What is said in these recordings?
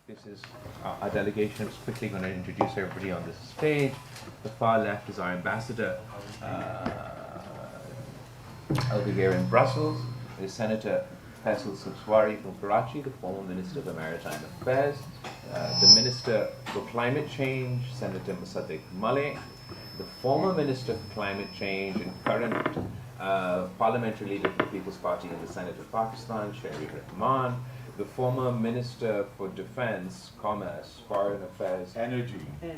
This is our delegation. I'm just quickly going to introduce everybody on this stage. The far left is our ambassador, over here in Brussels. Is Senator Faisal Subsidiary from Karachi, the former Minister for Maritime Affairs. The Minister for Climate Change, Senator Musaddiq Maleh. The former Minister for Climate Change and current Parliamentary Leader for the People's Party in the Senate of Pakistan, Sharif Rahman. The former Minister for Defense, Commerce, Foreign Affairs, Energy, and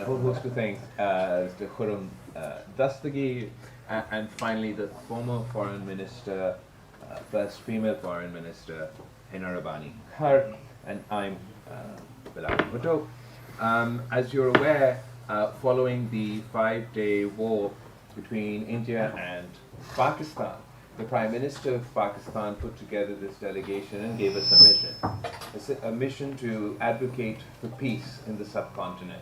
a whole host of things, Mr. Khurram Dastagir, and finally the former Foreign Minister, first female Foreign Minister, Hina Rabbani Kar, and I'm Bilawal Bhutto. As you're aware, following the 5-day war between India and Pakistan, the Prime Minister of Pakistan put together this delegation and gave us a mission. A mission to advocate for peace in the subcontinent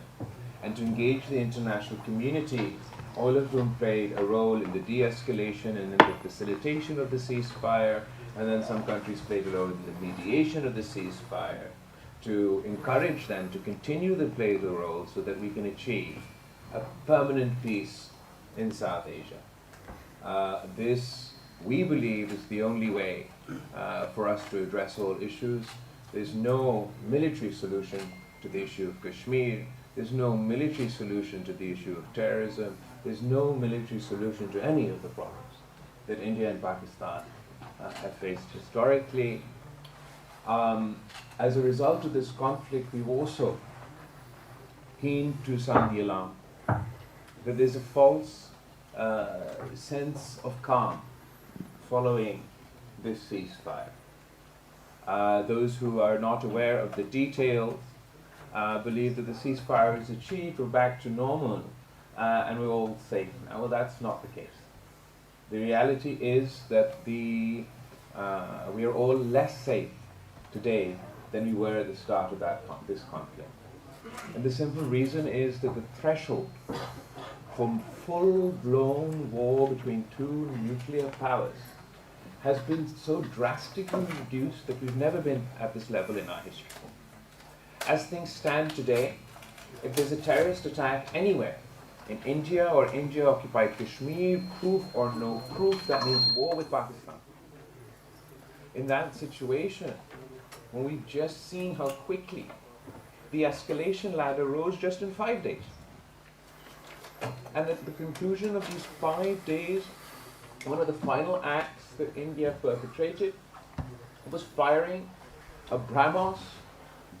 and to engage the international community, all of whom played a role in the de-escalation and in the facilitation of the ceasefire, and then some countries played a role in the mediation of the ceasefire, to encourage them to continue to play the role so that we can achieve a permanent peace in South Asia. This, we believe, is the only way for us to address all issues. There's no military solution to the issue of Kashmir. There's no military solution to the issue of terrorism. There's no military solution to any of the problems that India and Pakistan have faced historically. As a result of this conflict, we've also keen to sound the alarm that there's a false sense of calm following this ceasefire. Those who are not aware of the details believe that the ceasefire is achieved, we're back to normal, and we're all safe now. Well, that's not the case. The reality is that we are all less safe today than we were at the start of this conflict. And the simple reason is that the threshold from full-blown war between two nuclear powers has been so drastically reduced that we've never been at this level in our history. As things stand today, if there's a terrorist attack anywhere, in India or India-occupied Kashmir, proof or no proof, that means war with Pakistan. In that situation, when we've just seen how quickly the escalation ladder rose just in 5 days, and at the conclusion of these 5 days, one of the final acts that India perpetrated was firing a BrahMos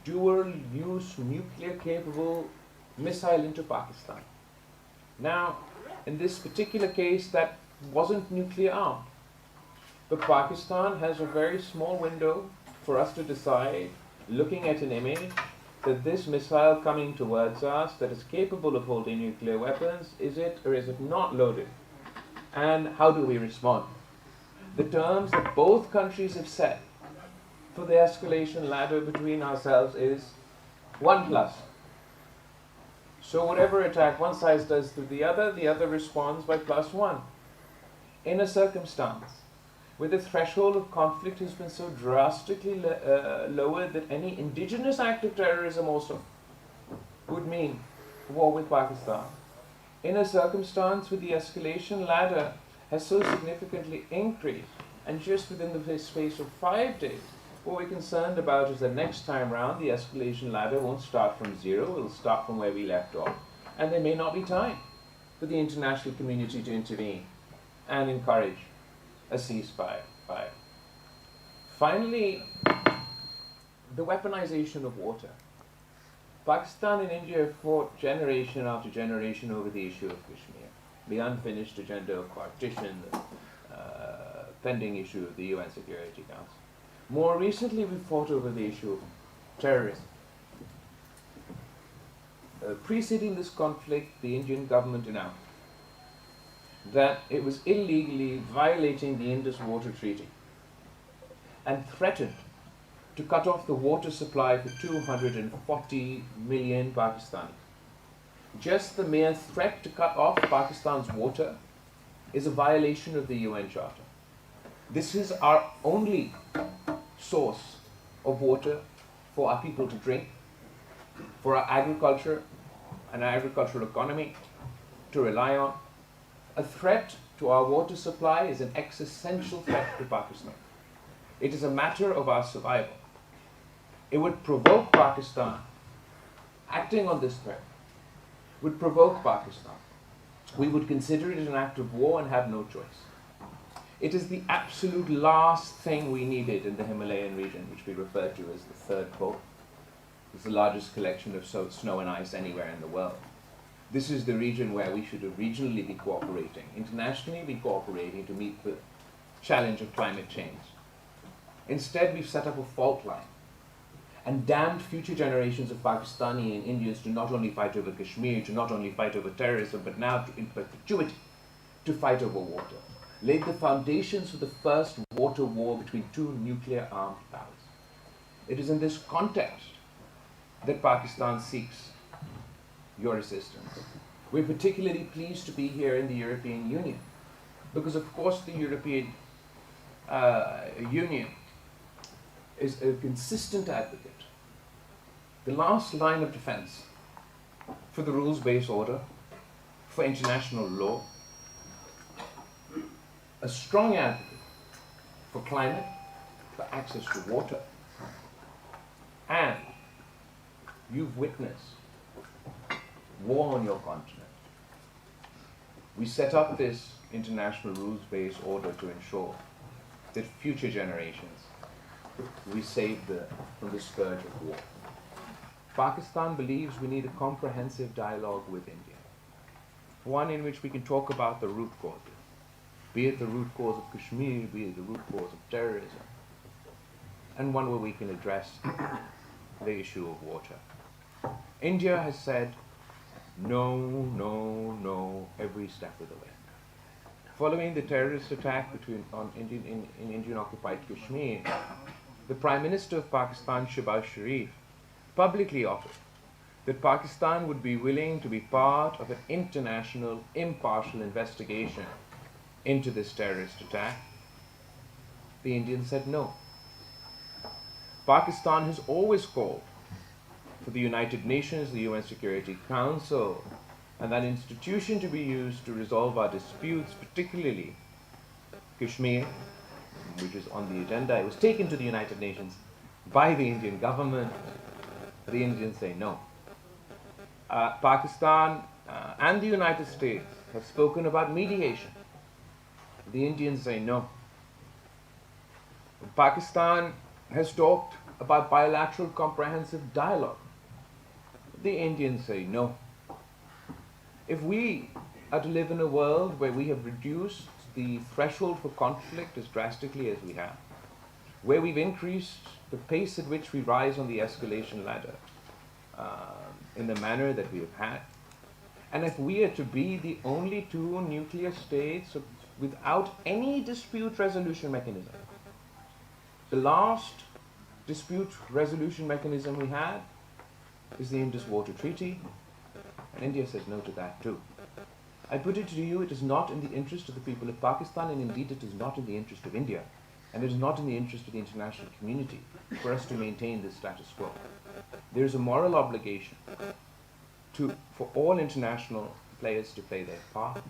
dual-use nuclear-capable missile into Pakistan. Now, in this particular case, that wasn't nuclear armed, but Pakistan has a very small window for us to decide, looking at an image, that this missile coming towards us that is capable of holding nuclear weapons, is it or is it not loaded? And how do we respond? The terms that both countries have set for the escalation ladder between ourselves is 1+. So whatever attack one side does to the other responds by +1. In a circumstance where the threshold of conflict has been so drastically lowered that any indigenous act of terrorism also would mean war with Pakistan. In a circumstance where the escalation ladder has so significantly increased, and just within the space of 5 days, what we're concerned about is that next time round the escalation ladder won't start from zero, it'll start from where we left off, and there may not be time for the international community to intervene and encourage a ceasefire. Finally, the weaponization of water. Pakistan and India have fought generation after generation over the issue of Kashmir, the unfinished agenda of partition, the pending issue of the UN Security Council. More recently, we fought over the issue of terrorism. Preceding this conflict, the Indian government announced that it was illegally violating the Indus Water Treaty and threatened to cut off the water supply for 240 million Pakistanis. Just the mere threat to cut off Pakistan's water is a violation of the UN Charter. This is our only source of water for our people to drink, for our agriculture and our agricultural economy to rely on. A threat to our water supply is an existential threat to Pakistan. It is a matter of our survival. It would provoke Pakistan, acting on this threat, would provoke Pakistan. We would consider it an act of war and have no choice. It is the absolute last thing we needed in the Himalayan region, which we refer to as the third pole. It's the largest collection of snow and ice anywhere in the world. This is the region where we should regionally be cooperating, internationally be cooperating to meet the challenge of climate change. Instead, we've set up a fault line and damned future generations of Pakistani and Indians to not only fight over Kashmir, to not only fight over terrorism, but now to, in perpetuity to fight over water. Laid the foundations for the first water war between two nuclear-armed powers. It is in this context that Pakistan seeks your assistance. We're particularly pleased to be here in the European Union because, of course, the European Union is a consistent advocate, the last line of defense for the rules-based order, for international law, a strong advocate for climate, for access to water, and you've witnessed war on your continent. We set up this international rules-based order to ensure that future generations we save from the scourge of war. Pakistan believes we need a comprehensive dialogue with India, one in which we can talk about the root causes, be it the root cause of Kashmir, be it the root cause of terrorism, and one where we can address the issue of water. India has said no, no, no every step of the way. Following the terrorist attack in Indian-occupied Kashmir, the Prime Minister of Pakistan, Shehbaz Sharif, publicly offered that Pakistan would be willing to be part of an international, impartial investigation into this terrorist attack. The Indians said no. Pakistan has always called for the United Nations, the UN Security Council, and that institution to be used to resolve our disputes, particularly Kashmir, which is on the agenda. It was taken to the United Nations by the Indian government. The Indians say no. Pakistan and the United States have spoken about mediation. The Indians say no. Pakistan has talked about bilateral comprehensive dialogue. The Indians say no. If we are to live in a world where we have reduced the threshold for conflict as drastically as we have, where we've increased the pace at which we rise on the escalation ladder in the manner that we have had, and if we are to be the only two nuclear states without any dispute resolution mechanism, the last dispute resolution mechanism we had is the Indus Water Treaty, and India says no to that too. I put it to you, it is not in the interest of the people of Pakistan, and indeed it is not in the interest of India, and it is not in the interest of the international community for us to maintain this status quo. There is a moral obligation for all international players to play their part,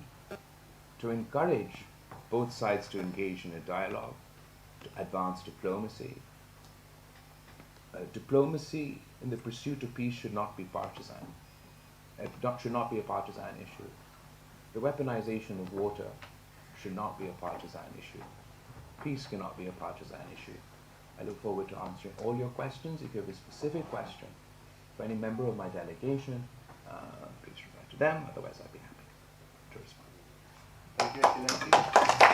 to encourage both sides to engage in a dialogue, to advance diplomacy. Diplomacy in the pursuit of peace should not be partisan. It should not be a partisan issue. The weaponization of water should not be a partisan issue. Peace cannot be a partisan issue. I look forward to answering all your questions. If you have a specific question for any member of my delegation, please refer to them. Otherwise, I'd be happy to respond. Thank you, Excellency.